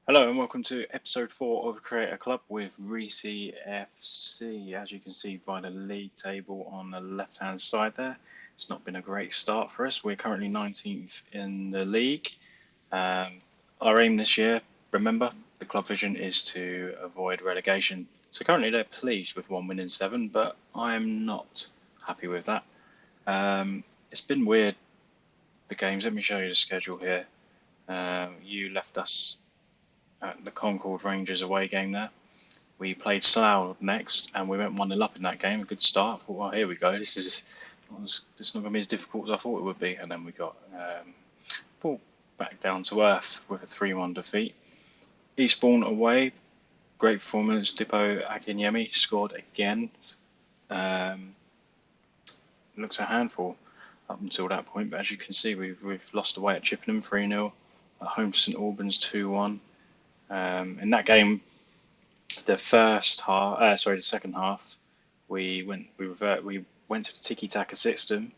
Hello and welcome to episode 4 of Creator Club with Reesy FC. As you can see by the league table on the left hand side there, it's not been a great start for us. We're currently 19th in the league. Our aim this year, remember, the club vision is to avoid relegation. So currently they're pleased with 1 win in 7, but I'm not happy with that. It's been weird, the games. Let me show you the schedule here. You left us at the Concord Rangers away game there. We played Slough next, and we went 1-0 up in that game. A good start. I thought, well, here we go. This is not going to be as difficult as I thought it would be. And then we got brought back down to earth with a 3-1 defeat. Eastbourne away, great performance. Dipo Akinyemi scored again. Looks a handful up until that point, but as you can see, we've lost away at Chippenham 3-0, at home to St Albans 2-1. In that game, the second half, we went to the tiki-taka system,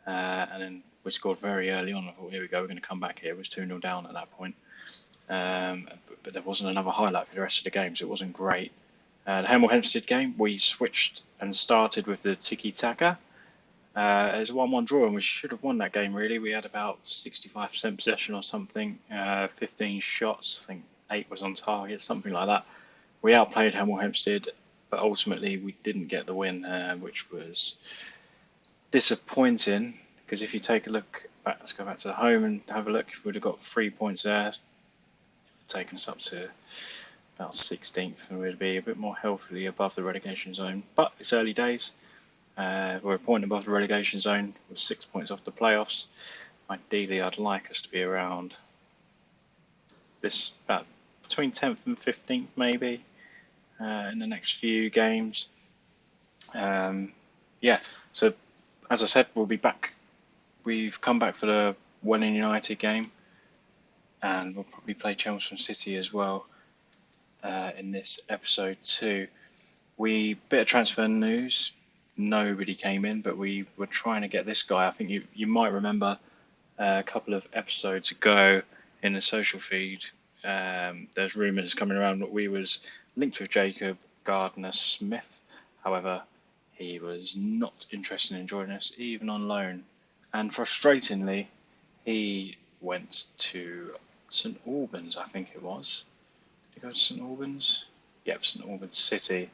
and then we scored very early on. I thought, here we go, we're going to come back here. It was 2-0 down at that point. But there wasn't another highlight for the rest of the game, so it wasn't great. The Hemel Hempstead game, we switched and started with the tiki-taka. It was a 1-1 draw, and we should have won that game, really. We had about 65% possession or something, 15 shots, I think 8 was on target, something like that. We outplayed Hemel Hempstead, but ultimately we didn't get the win, which was disappointing, because if you take a look back, let's go back to the home and have a look. If we'd have got 3 points there, it would have taken us up to about 16th, and we'd be a bit more healthily above the relegation zone. But it's early days. We're a point above the relegation zone with 6 points off the playoffs. Ideally, I'd like us to be around this, about between 10th and 15th, maybe, in the next few games. So as I said, we'll be back. We've come back for the Welling United game, and we'll probably play Chelmsford City as well in this episode too. Bit of transfer news. Nobody came in, but we were trying to get this guy. I think you might remember a couple of episodes ago in the social feed, there's rumours coming around that we was linked with Jacob Gardner-Smith. However, he was not interested in joining us, even on loan. And frustratingly, he went to St Albans, I think it was. Did he go to St Albans? Yep, St Albans City,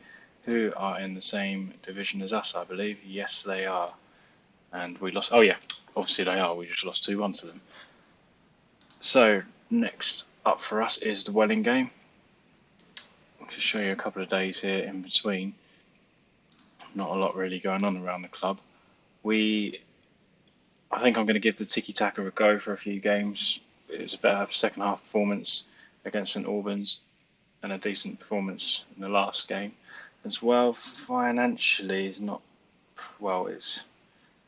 who are in the same division as us, I believe. Yes, they are. And we lost. Oh, yeah, obviously they are. We just lost 2-1 to them. So, next up for us is the Welling game. I'll just show you a couple of days here in between. Not a lot really going on around the club. I think I'm going to give the tiki-taka a go for a few games. It was a better second half performance against St Albans and a decent performance in the last game. As well, financially, is not well. Its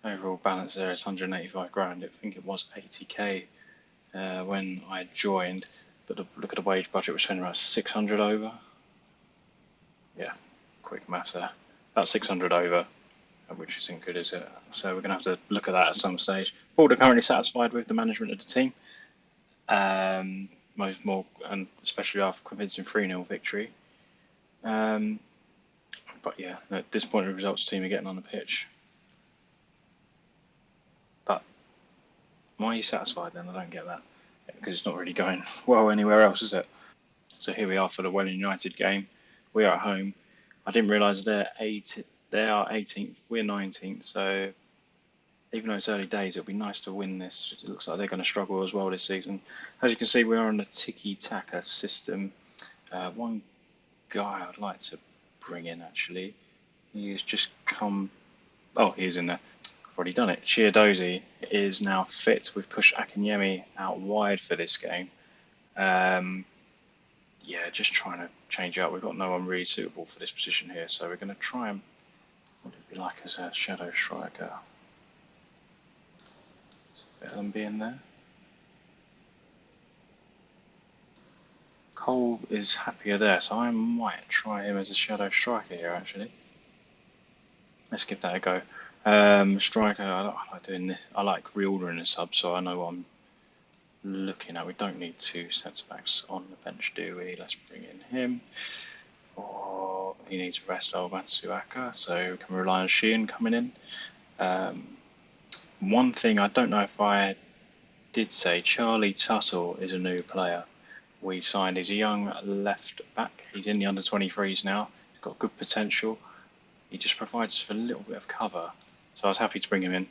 overall balance there is 185 grand. I think it was 80k when I joined, but look at the wage budget. We're spending about 600 over. Yeah, quick maths there. About 600 over, which isn't good, is it? So we're going to have to look at that at some stage. Board are currently satisfied with the management of the team. More, and especially after convincing 3-0 victory. But yeah, disappointing results. Team are getting on the pitch. But why are you satisfied then? I don't get that. Because it's not really going well anywhere else, is it? So here we are for the Welling United game. We are at home. I didn't realise they are 18th. We're 19th. So even though it's early days, it'll be nice to win this. It looks like they're going to struggle as well this season. As you can see, we are on the tiki-taka system. One guy I'd like to bring in, actually. He's just come. Oh, he's in there. I've already done it. Chiadozi is now fit. We've pushed Akinyemi out wide for this game. Just trying to change out. We've got no one really suitable for this position here, so we're going to try and. What would it be like as a shadow striker? It's better than being there. Cole is happier there, so I might try him as a shadow striker here, actually. Let's give that a go. Striker, I like doing this. I like reordering the subs, so I know what I'm looking at. We don't need two centre-backs on the bench, do we? Let's bring in him. Or he needs rest over Matsuaka, so can we rely on Sheehan coming in? One thing I don't know if I did say, Charlie Tuttle is a new player. We signed, he's a young left back. He's in the under 23s now. He's got good potential. He just provides for a little bit of cover. So I was happy to bring him in.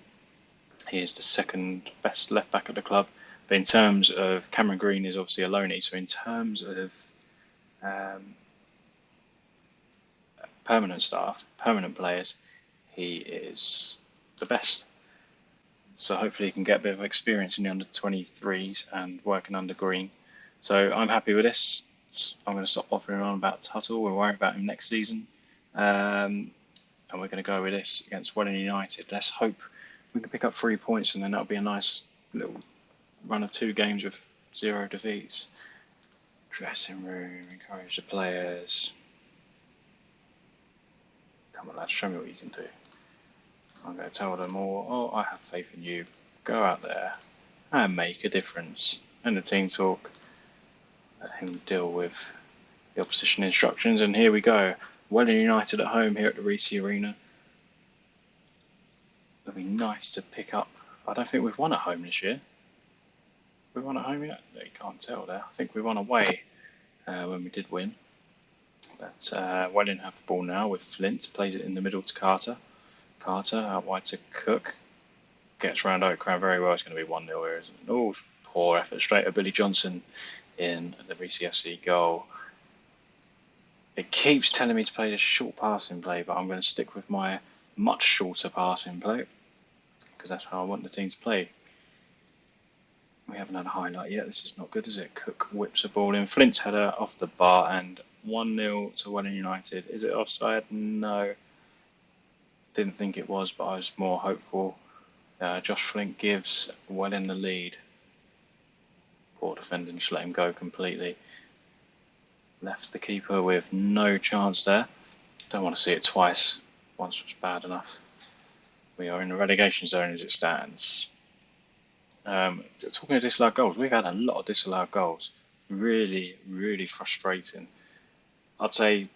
He is the second best left back at the club. But in terms of, Cameron Green is obviously a loanee. So in terms of permanent staff, permanent players, he is the best. So hopefully he can get a bit of experience in the under 23s and working under Green. So I'm happy with this. I'm going to stop offering on about Tuttle. We'll worry about him next season. And we're going to go with this against Welling United. Let's hope we can pick up 3 points, and then that'll be a nice little run of 2 games with 0 defeats. Dressing room, encourage the players. Come on, lads, show me what you can do. I'm going to tell them all, I have faith in you. Go out there and make a difference. And the team talk. Let him deal with the opposition instructions. And here we go. Welling United at home here at the Reesy Arena. It'll be nice to pick up. I don't think we've won at home this year. We won at home yet? No, you can't tell there. I think we won away when we did win. But Welling have the ball now with Flint. Plays it in the middle to Carter. Carter out wide to Cook. Gets round Oakcrown very well. It's going to be 1-0 here, isn't it? Oh, poor effort straight at Billy Johnson in the Reesy FC goal. It keeps telling me to play this short passing play, but I'm going to stick with my much shorter passing play because that's how I want the team to play. We haven't had a highlight yet. This is not good, is it? Cook whips a ball in. Flint's header off the bar and 1-0 to Welling United. Is it offside? No. Didn't think it was, but I was more hopeful. Josh Flint gives Welling the lead. Poor defending, just let him go completely. Left the keeper with no chance there. Don't want to see it twice. Once was bad enough. We are in the relegation zone as it stands. Talking of disallowed goals, we've had a lot of disallowed goals. Really, really frustrating. I'd say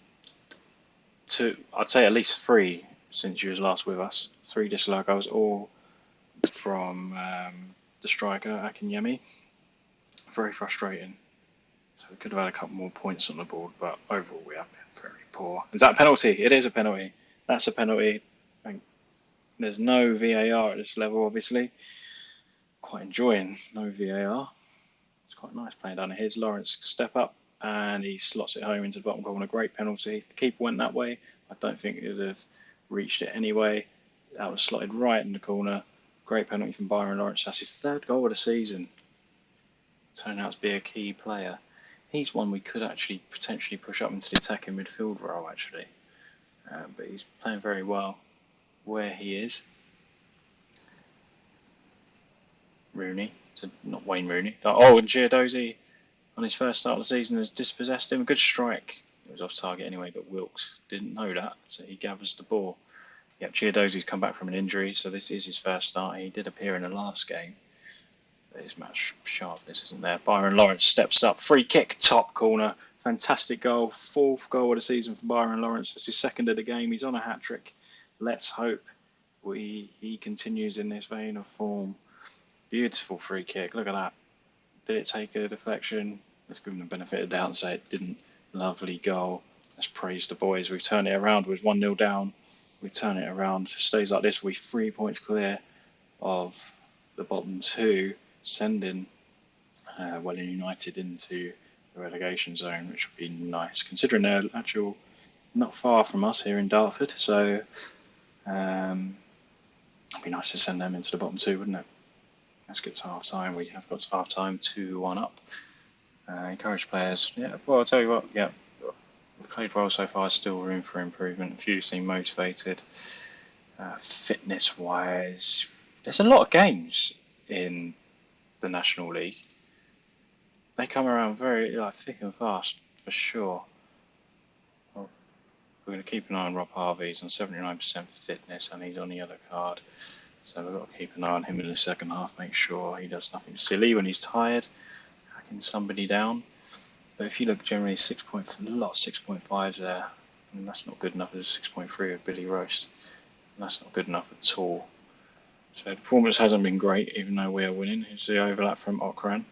at least 3 since you was last with us. 3 disallowed goals, all from the striker Akinyemi. Very frustrating. So we could have had a couple more points on the board, but overall we have been very poor. Is that a penalty? It is a penalty. That's a penalty. There's no VAR at this level, obviously. Quite enjoying no VAR. It's quite nice playing down here. Here's Lawrence, step up, and he slots it home into the bottom corner. Great penalty. If the keeper went that way, I don't think it would have reached it anyway. That was slotted right in the corner. Great penalty from Byron Lawrence. That's his 3rd goal of the season. Turned out to be a key player. He's one we could actually potentially push up into the attacking midfield role, actually. But he's playing very well where he is. Rooney, so not Wayne Rooney. Oh, and Giardozzi on his first start of the season has dispossessed him. Good strike. It was off target anyway, but Wilkes didn't know that, so he gathers the ball. Yep, Giardozzi's come back from an injury, so this is his first start. He did appear in the last game. His match sharpness isn't there. Byron Lawrence steps up. Free kick, top corner. Fantastic goal. 4th goal of the season for Byron Lawrence. It's his 2nd of the game. He's on a hat-trick. Let's hope he continues in this vein of form. Beautiful free kick. Look at that. Did it take a deflection? Let's give him the benefit of the doubt and say it didn't. Lovely goal. Let's praise the boys. We've turned it around. We're 1-0 down. We turn it around. If it stays like this, we're 3 points clear of the bottom 2. Sending Welling United into the relegation zone, which would be nice, considering they're actually not far from us here in Dartford. So it'd be nice to send them into the bottom 2, wouldn't it? Let's get to half time. We have got to half time, 2-1 up. Encourage players. Yeah, well, I'll tell you what. Yeah, we've played well so far. Still room for improvement. A few seem motivated. Fitness-wise, there's a lot of games in the National League. They come around very thick and fast, for sure. We're going to keep an eye on Rob Harvey. He's on 79% fitness and he's on the yellow card. So we've got to keep an eye on him in the second half, make sure he does nothing silly when he's tired, hacking somebody down. But if you look generally, a lot of 6.5s there, and that's not good enough. There's a 6.3 of Billy Roast, and that's not good enough at all. So the performance hasn't been great, even though we are winning. Here's the overlap from Okran.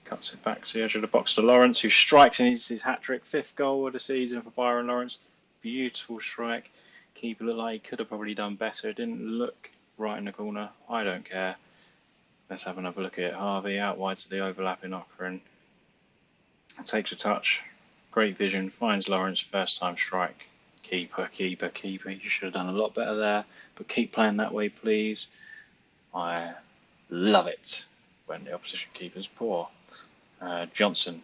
Cuts it back to the edge of the box to Lawrence, who strikes in his hat-trick. 5th goal of the season for Byron Lawrence. Beautiful strike. Keeper looked like he could have probably done better. It didn't look right in the corner. I don't care. Let's have another look at it. Harvey out wide to the overlapping Okran. Takes a touch. Great vision. Finds Lawrence. First time strike. Keeper. You should have done a lot better there. But keep playing that way, please. I love it when the opposition keeper's poor. Johnson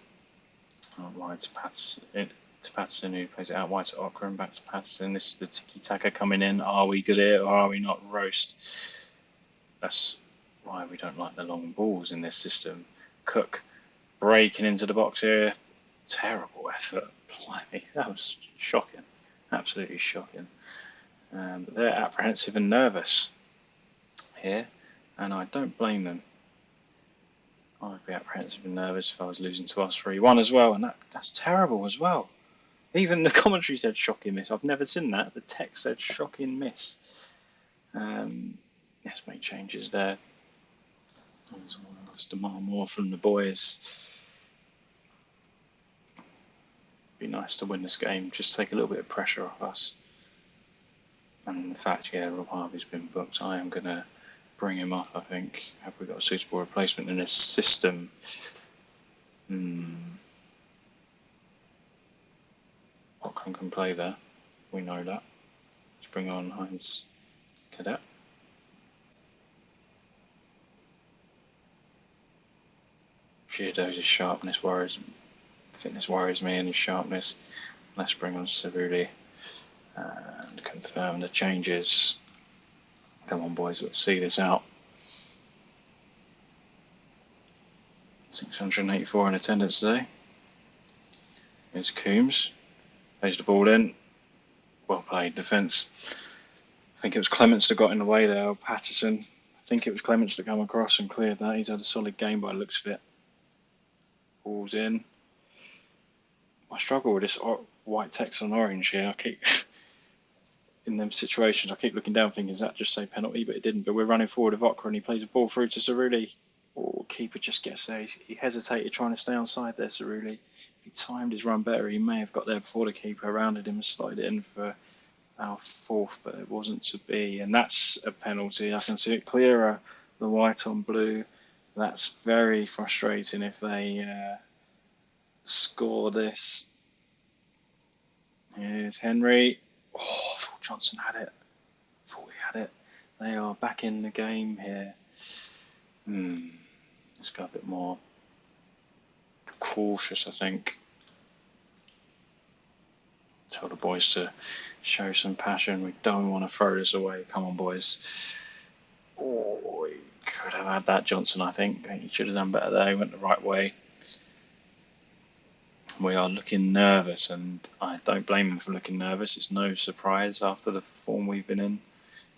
out wide to Patterson, who plays it out wide to Okran, back to Patterson. This is the tiki-taka coming in. Are we good here or are we not? Roast. That's why we don't like the long balls in this system. Cook breaking into the box here. Terrible effort. Blimey, that was shocking. Absolutely shocking. But they're apprehensive and nervous here, and I don't blame them. I'd be apprehensive and nervous if I was losing to us 3-1 as well, and that's terrible as well. Even the commentary said shocking miss. I've never seen that. The text said shocking miss. Let's make changes there. Let's demand more from the boys. Be nice to win this game. Just take a little bit of pressure off us. And in fact, Rob Harvey's been booked. I am going to bring him up, I think. Have we got a suitable replacement in this system? Okran can play there. We know that. Let's bring on Heinz Cadet. Giordano's sharpness worries me, and his sharpness. Let's bring on Cerulli and confirm the changes. Come on, boys, let's see this out. 684 in attendance today. Here's Coombs. Plays the ball in. Well played, defence. I think it was Clements that got in the way there, or Patterson. I think it was Clements that come across and cleared that. He's had a solid game by the looks of it. Ball's in. I struggle with this white text on orange here. I keep in them situations. I keep looking down, thinking, does that just say penalty? But it didn't. But we're running forward with Okra, and he plays a ball through to Cerulli. Oh, keeper just gets there. He hesitated trying to stay onside there, Cerulli. If he timed his run better, he may have got there before the keeper rounded him and slotted it in for our 4th, but it wasn't to be. And that's a penalty. I can see it clearer, the white on blue. That's very frustrating if they score this. Here's Henry. Oh, I thought Johnson had it. I thought he had it. They are back in the game here. Let's go a bit more cautious, I think. Tell the boys to show some passion. We don't want to throw this away. Come on, boys. Oh, he could have had that, Johnson, I think. He should have done better there. He went the right way. We are looking nervous, and I don't blame him for looking nervous. It's no surprise after the form we've been in.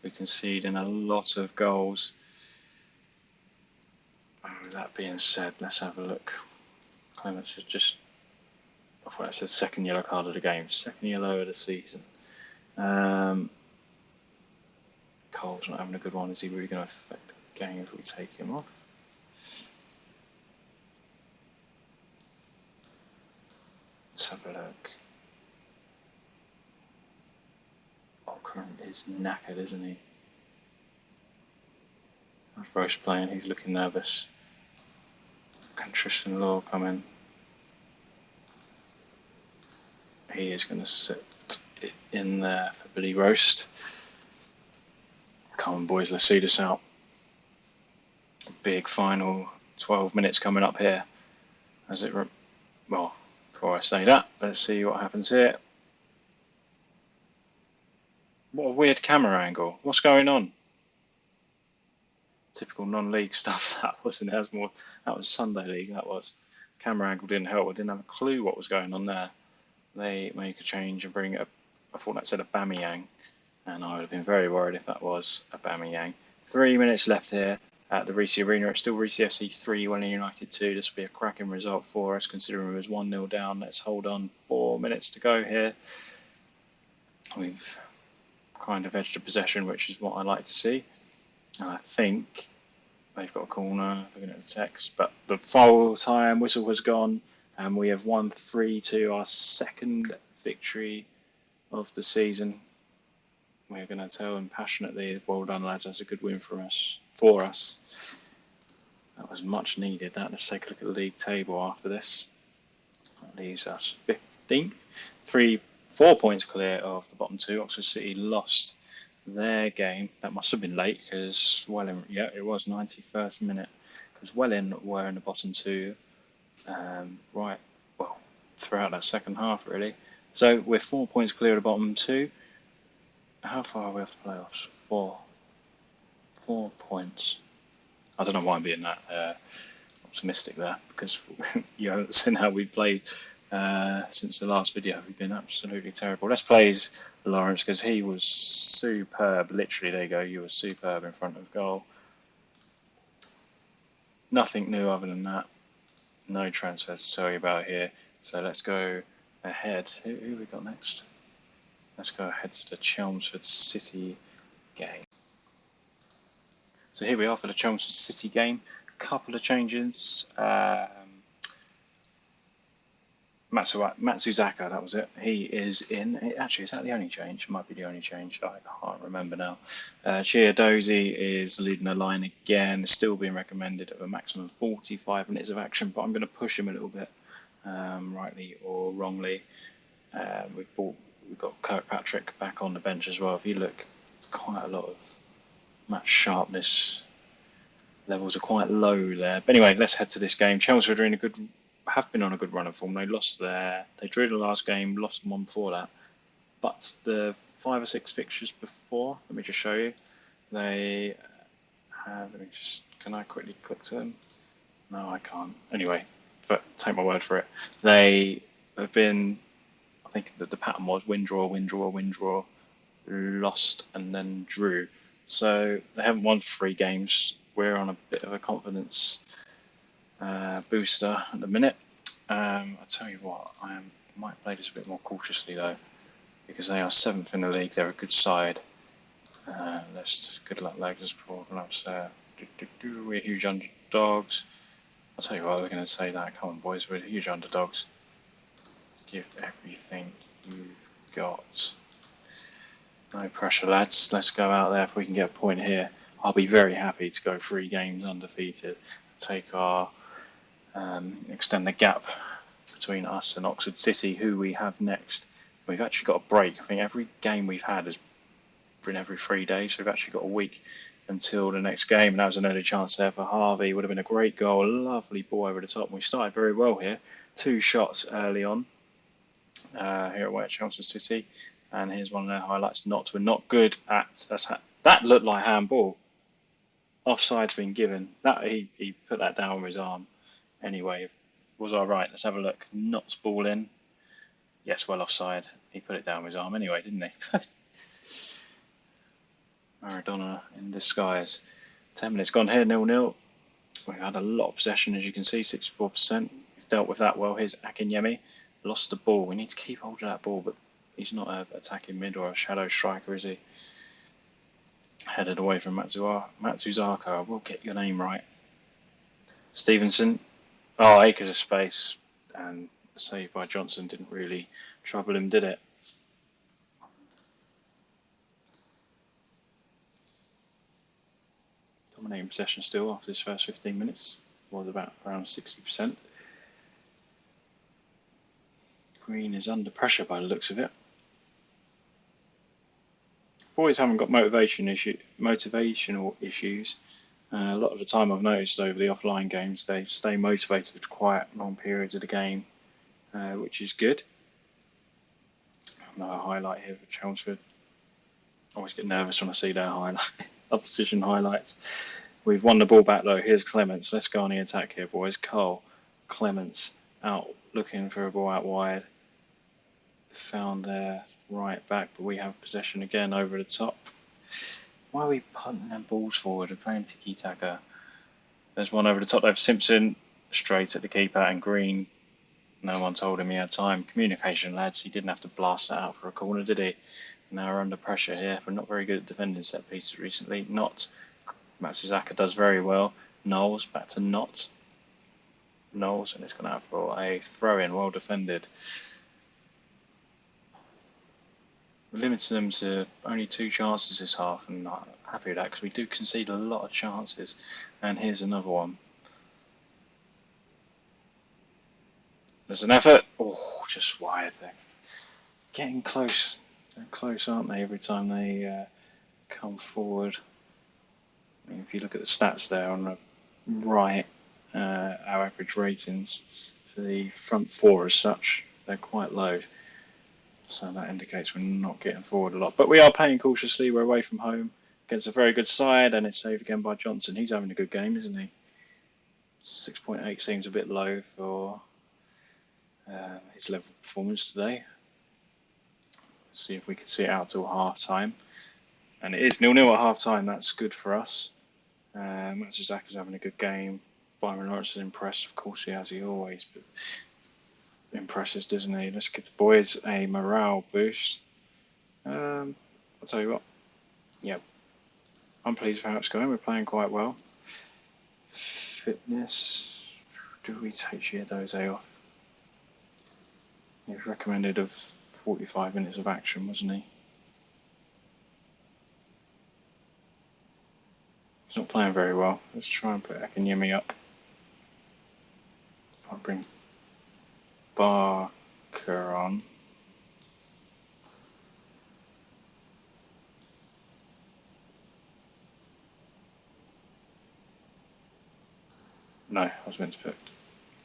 We're conceding a lot of goals. With that being said, let's have a look. Clements is just, I thought I said second yellow card of the game, second yellow of the season. Cole's not having a good one. Is he really going to affect the game if we take him off? Let's have a look. Okran is knackered, isn't he? That's Roche playing, he's looking nervous. Can Tristan Law come in? He is going to sit it in there for Billy Roast. Come on, boys, let's see this out. Big final 12 minutes coming up here. Well, before I say that, let's see what happens here. What a weird camera angle. What's going on? Typical non-league stuff that wasn't. That was Sunday League. That was. Camera angle didn't help. I didn't have a clue what was going on there. They make a change and bring it up. I thought that said a Bamiyang. and I would have been very worried if that was Aubameyang. 3 minutes left here at the Reesy Arena. It's still Reesy FC 3, Welling United 2. This will be a cracking result for us, considering we was 1-0 down. Let's hold on. 4 minutes to go here. We've kind of edged a possession, which is what I like to see. And I think they've got a corner, looking at the text, but the full time whistle has gone, and we have won 3-2, our second victory of the season. We're going to tell them passionately, well done lads, that's a good win for us. That was much needed. Let's take a look at the league table after this. That leaves us 15th, 4 points clear of the bottom two. Oxford City lost their game. That must have been late because Welling, yeah, it was 91st minute, because Welling were in the bottom two throughout that second half really. So we're 4 points clear of the bottom two. How far are we off the playoffs? 4 points. I don't know why I'm being that optimistic there, because you haven't seen how we played since the last video. We've been absolutely terrible. Let's play Lawrence, because he was superb. Literally, there you go. You were superb in front of goal. Nothing new other than that. No transfers to tell you about here. So let's go ahead. Who we got next? Let's go ahead to the Chelmsford City game. So here we are for the Chelmsford City game. Couple of changes. Matsuzaka, that was it. He is in. Actually, is that the only change? It might be the only change. I can't remember now. Chiadozi is leading the line again. Still being recommended at a maximum 45 minutes of action, but I'm going to push him a little bit, rightly or wrongly. We've got Kirkpatrick back on the bench as well. If you look, it's quite a lot of match sharpness. Levels are quite low there. But anyway, let's head to this game. Chelmsford are have been on a good run of form. They drew the last game, lost one before that. But the 5 or 6 fixtures before, let me just show you. They have, can I quickly click to them? No, I can't. Anyway, but take my word for it. They have been, I think that the pattern was win, draw, lost, and then drew. So they haven't won 3 games. We're on a bit of a confidence booster at the minute. I tell you what, I might play this a bit more cautiously though, because they are 7th in the league. They're a good side. Good luck, legs. Let's pull up there. We're huge underdogs. I'll tell you what, we're going to say that. Come on, boys, we're huge underdogs. Give everything you've got. No pressure, lads. Let's go out there. If we can get a point here, I'll be very happy to go 3 games undefeated. Take our extend the gap between us and Oxford City, who we have next. We've actually got a break. I think every game we've had has been every 3 days, so we've actually got a week until the next game. And that was an early chance there for Harvey. Would have been a great goal. Lovely ball over the top. We started very well here. 2 shots early on here away at Chelmsford City. And here's one of their highlights. We're not good at that. Looked like handball. Offside's been given. That he put that down with his arm. Anyway, was all right. Let's have a look. Knots ball in. Yes, well offside. He put it down with his arm anyway, didn't he? Maradona in disguise. 10 minutes gone here, 0-0. We've had a lot of possession, as you can see, 64%. We've dealt with that well. Here's Akinyemi. Lost the ball. We need to keep hold of that ball, but he's not an attacking mid or a shadow striker, is he? Headed away from Matsuzaka. I will get your name right. Stevenson. Oh, acres of space. And saved by Johnson didn't really trouble him, did it? Dominating possession still after this first 15 minutes. Was around 60%. Green is under pressure by the looks of it. Boys haven't got motivational issues. A lot of the time I've noticed over the offline games they stay motivated for quite long periods of the game, which is good. Another highlight here for Chelmsford. I always get nervous when I see their opposition highlights. We've won the ball back though. Here's Clements. Let's go on the attack here, boys. Cole, Clements out looking for a ball out wide. found their right back, but we have possession again over the top. Why are we punting them balls forward? We're playing tiki-taka. There's one over the top. They have Simpson straight at the keeper, and Green. No one told him he had time. Communication, lads. He didn't have to blast that out for a corner, did he? Now we're under pressure here. We're not very good at defending set pieces recently. Matsuzaka does very well. Knowles back to Knott. Knowles, and it's going to have for a throw-in. Well defended. We're limiting them to only 2 chances this half, and I'm happy with that because we do concede a lot of chances. And here's another one. There's an effort. Oh, just wide. They're getting close. They're close, aren't they, every time they come forward. I mean, if you look at the stats there on the right, our average ratings for the front 4 as such, they're quite low. So that indicates we're not getting forward a lot. But we are playing cautiously. We're away from home against a very good side, and it's saved again by Johnson. He's having a good game, isn't he? 6.8 seems a bit low for his level of performance today. Let's see if we can see it out till half time. And it is 0-0 at half time. That's good for us. Matsuzaka's having a good game. Byron Lawrence is impressed. Of course, he always impresses, doesn't he? Let's give the boys a morale boost. I'll tell you what. Yep. I'm pleased with how it's going. We're playing quite well. Fitness. Do we take Giardoze off? He was recommended of 45 minutes of action, wasn't he? He's not playing very well. Let's try and put Akinyemi up. I'll bring Barker on. No, I was meant to put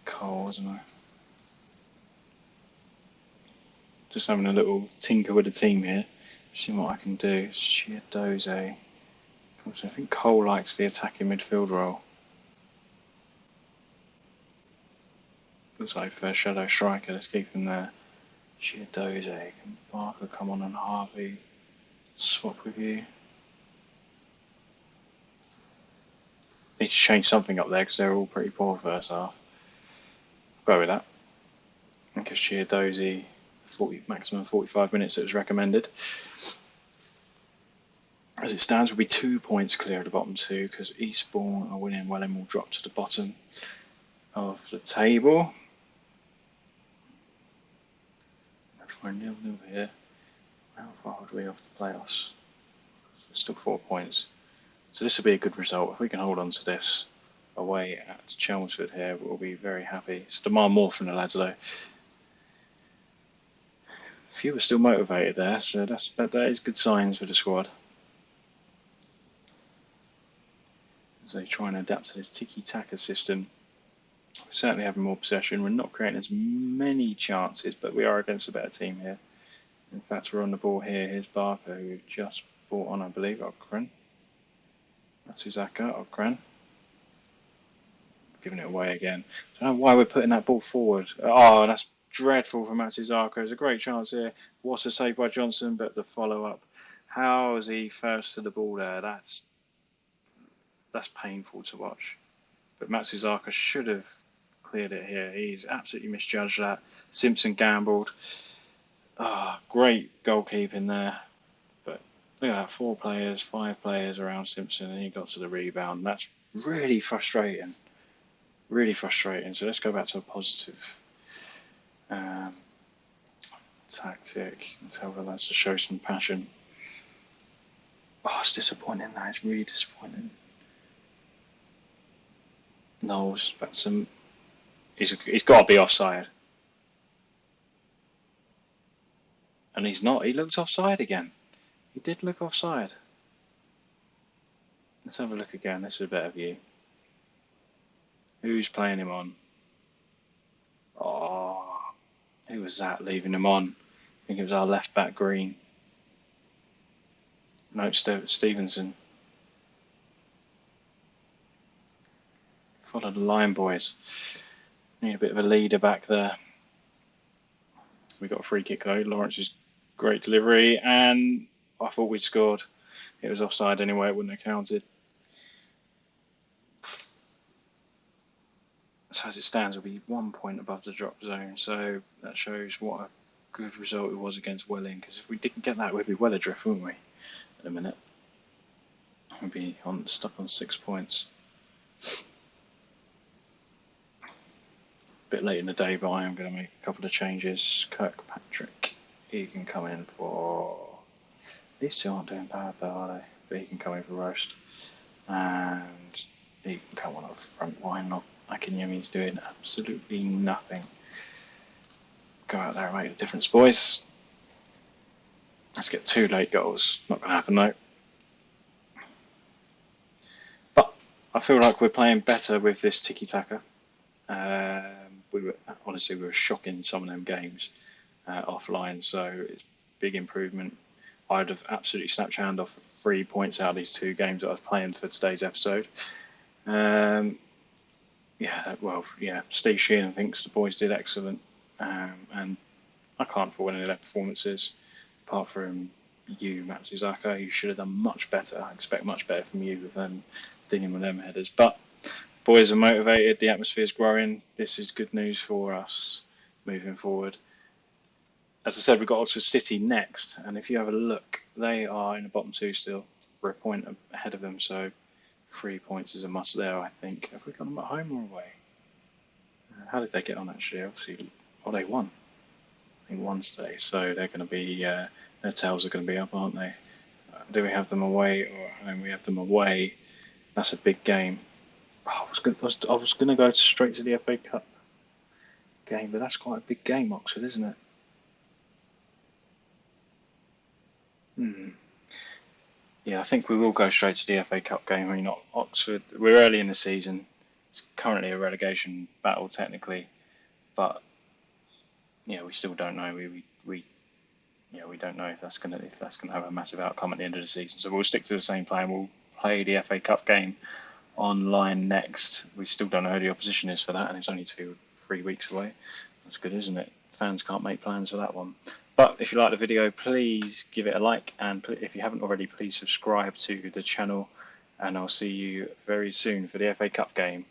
Cole, wasn't I? Just having a little tinker with the team here. See what I can do. Giardoze. I think Cole likes the attacking midfield role. Looks like first shadow striker. Let's keep him there. Giardoze. Can Barker come on and Harvey swap with you? Need to change something up there because they're all pretty poor first half. I'll go with that. I think Giardoze maximum 45 minutes that was recommended. As it stands, we'll be 2 points clear of the bottom 2 because Eastbourne are winning well and will drop to the bottom of the table. If we're 0-0 here, how far would we off the playoffs? There's still 4 points. So this will be a good result. If we can hold on to this away at Chelmsford here, we'll be very happy. It's demand more from the lads though. Few are still motivated there, so that is good signs for the squad. As they try and adapt to this tiki-taka system. We're certainly having more possession. We're not creating as many chances, but we are against a better team here. In fact, we're on the ball here. Here's Barker, who we've just brought on, I believe, Okren. Matsuzaka, Okren. Giving it away again. I don't know why we're putting that ball forward. Oh, that's dreadful for Matsuzaka. There's a great chance here. What a save by Johnson, but the follow-up. How is he first to the ball there? That's painful to watch. But Matsuzaka should have cleared it here. He's absolutely misjudged that. Simpson gambled. Great goalkeeping there. But look at that, 4 players, 5 players around Simpson, and he got to the rebound. That's really frustrating. Really frustrating. So let's go back to a positive tactic. Let's tell the lads to show some passion. Oh, it's disappointing. That is really disappointing. Knowles, back to he's got to be offside. And he's not. He looked offside again. He did look offside. Let's have a look again. This is a better view. Who's playing him on? Oh, who was that leaving him on? I think it was our left back, Green. No, Stevenson. Follow the line, boys. Need a bit of a leader back there. We got a free kick though. Lawrence's great delivery, and I thought we'd scored. It was offside anyway, it wouldn't have counted. So as it stands, we'll be 1 point above the drop zone. So that shows what a good result it was against Welling. Because if we didn't get that, we'd be well adrift, wouldn't we? In a minute, we'd be stuck on 6 points. Bit late in the day, but I am going to make a couple of changes. Kirkpatrick, he can come in for. These two aren't doing bad though, are they? But he can come in for roast, and he can come on up front. Why not? Akinyemi's doing absolutely nothing. Go out there and make a difference, boys. Let's get 2 late goals. Not going to happen though. But I feel like we're playing better with this tiki-taka. We were shocking some of them games offline, so it's big improvement. I'd have absolutely snapped your hand off for 3 points out of these 2 games that I was playing for today's episode. Steve Sheehan thinks the boys did excellent, and I can't fault any of their performances, apart from you, Matsuzaka. You should have done much better. I expect much better from you than dealing with them headers. But boys are motivated, the atmosphere's growing. This is good news for us moving forward. As I said, we've got Oxford City next, and if you have a look, they are in the bottom 2 still. We're a point ahead of them, so 3 points is a must there, I think. Have we got them at home or away? How did they get on, actually? Obviously, they won. I think won today, so they're going to be, their tails are going to be up, aren't they? Do we have them away or at home? We have them away. That's a big game. I was going to go straight to the FA Cup game, but that's quite a big game, Oxford, isn't it? Yeah, I think we will go straight to the FA Cup game. I mean, Oxford, we're early in the season. It's currently a relegation battle technically, but we still don't know. We don't know if that's going to have a massive outcome at the end of the season. So we'll stick to the same plan. We'll play the FA Cup game online next. We still don't know who the opposition is for that, and it's only 2-3 weeks away. That's good, isn't it? Fans can't make plans for that one. But if you like the video, please give it a like, and if you haven't already, please subscribe to the channel, and I'll see you very soon for the FA Cup game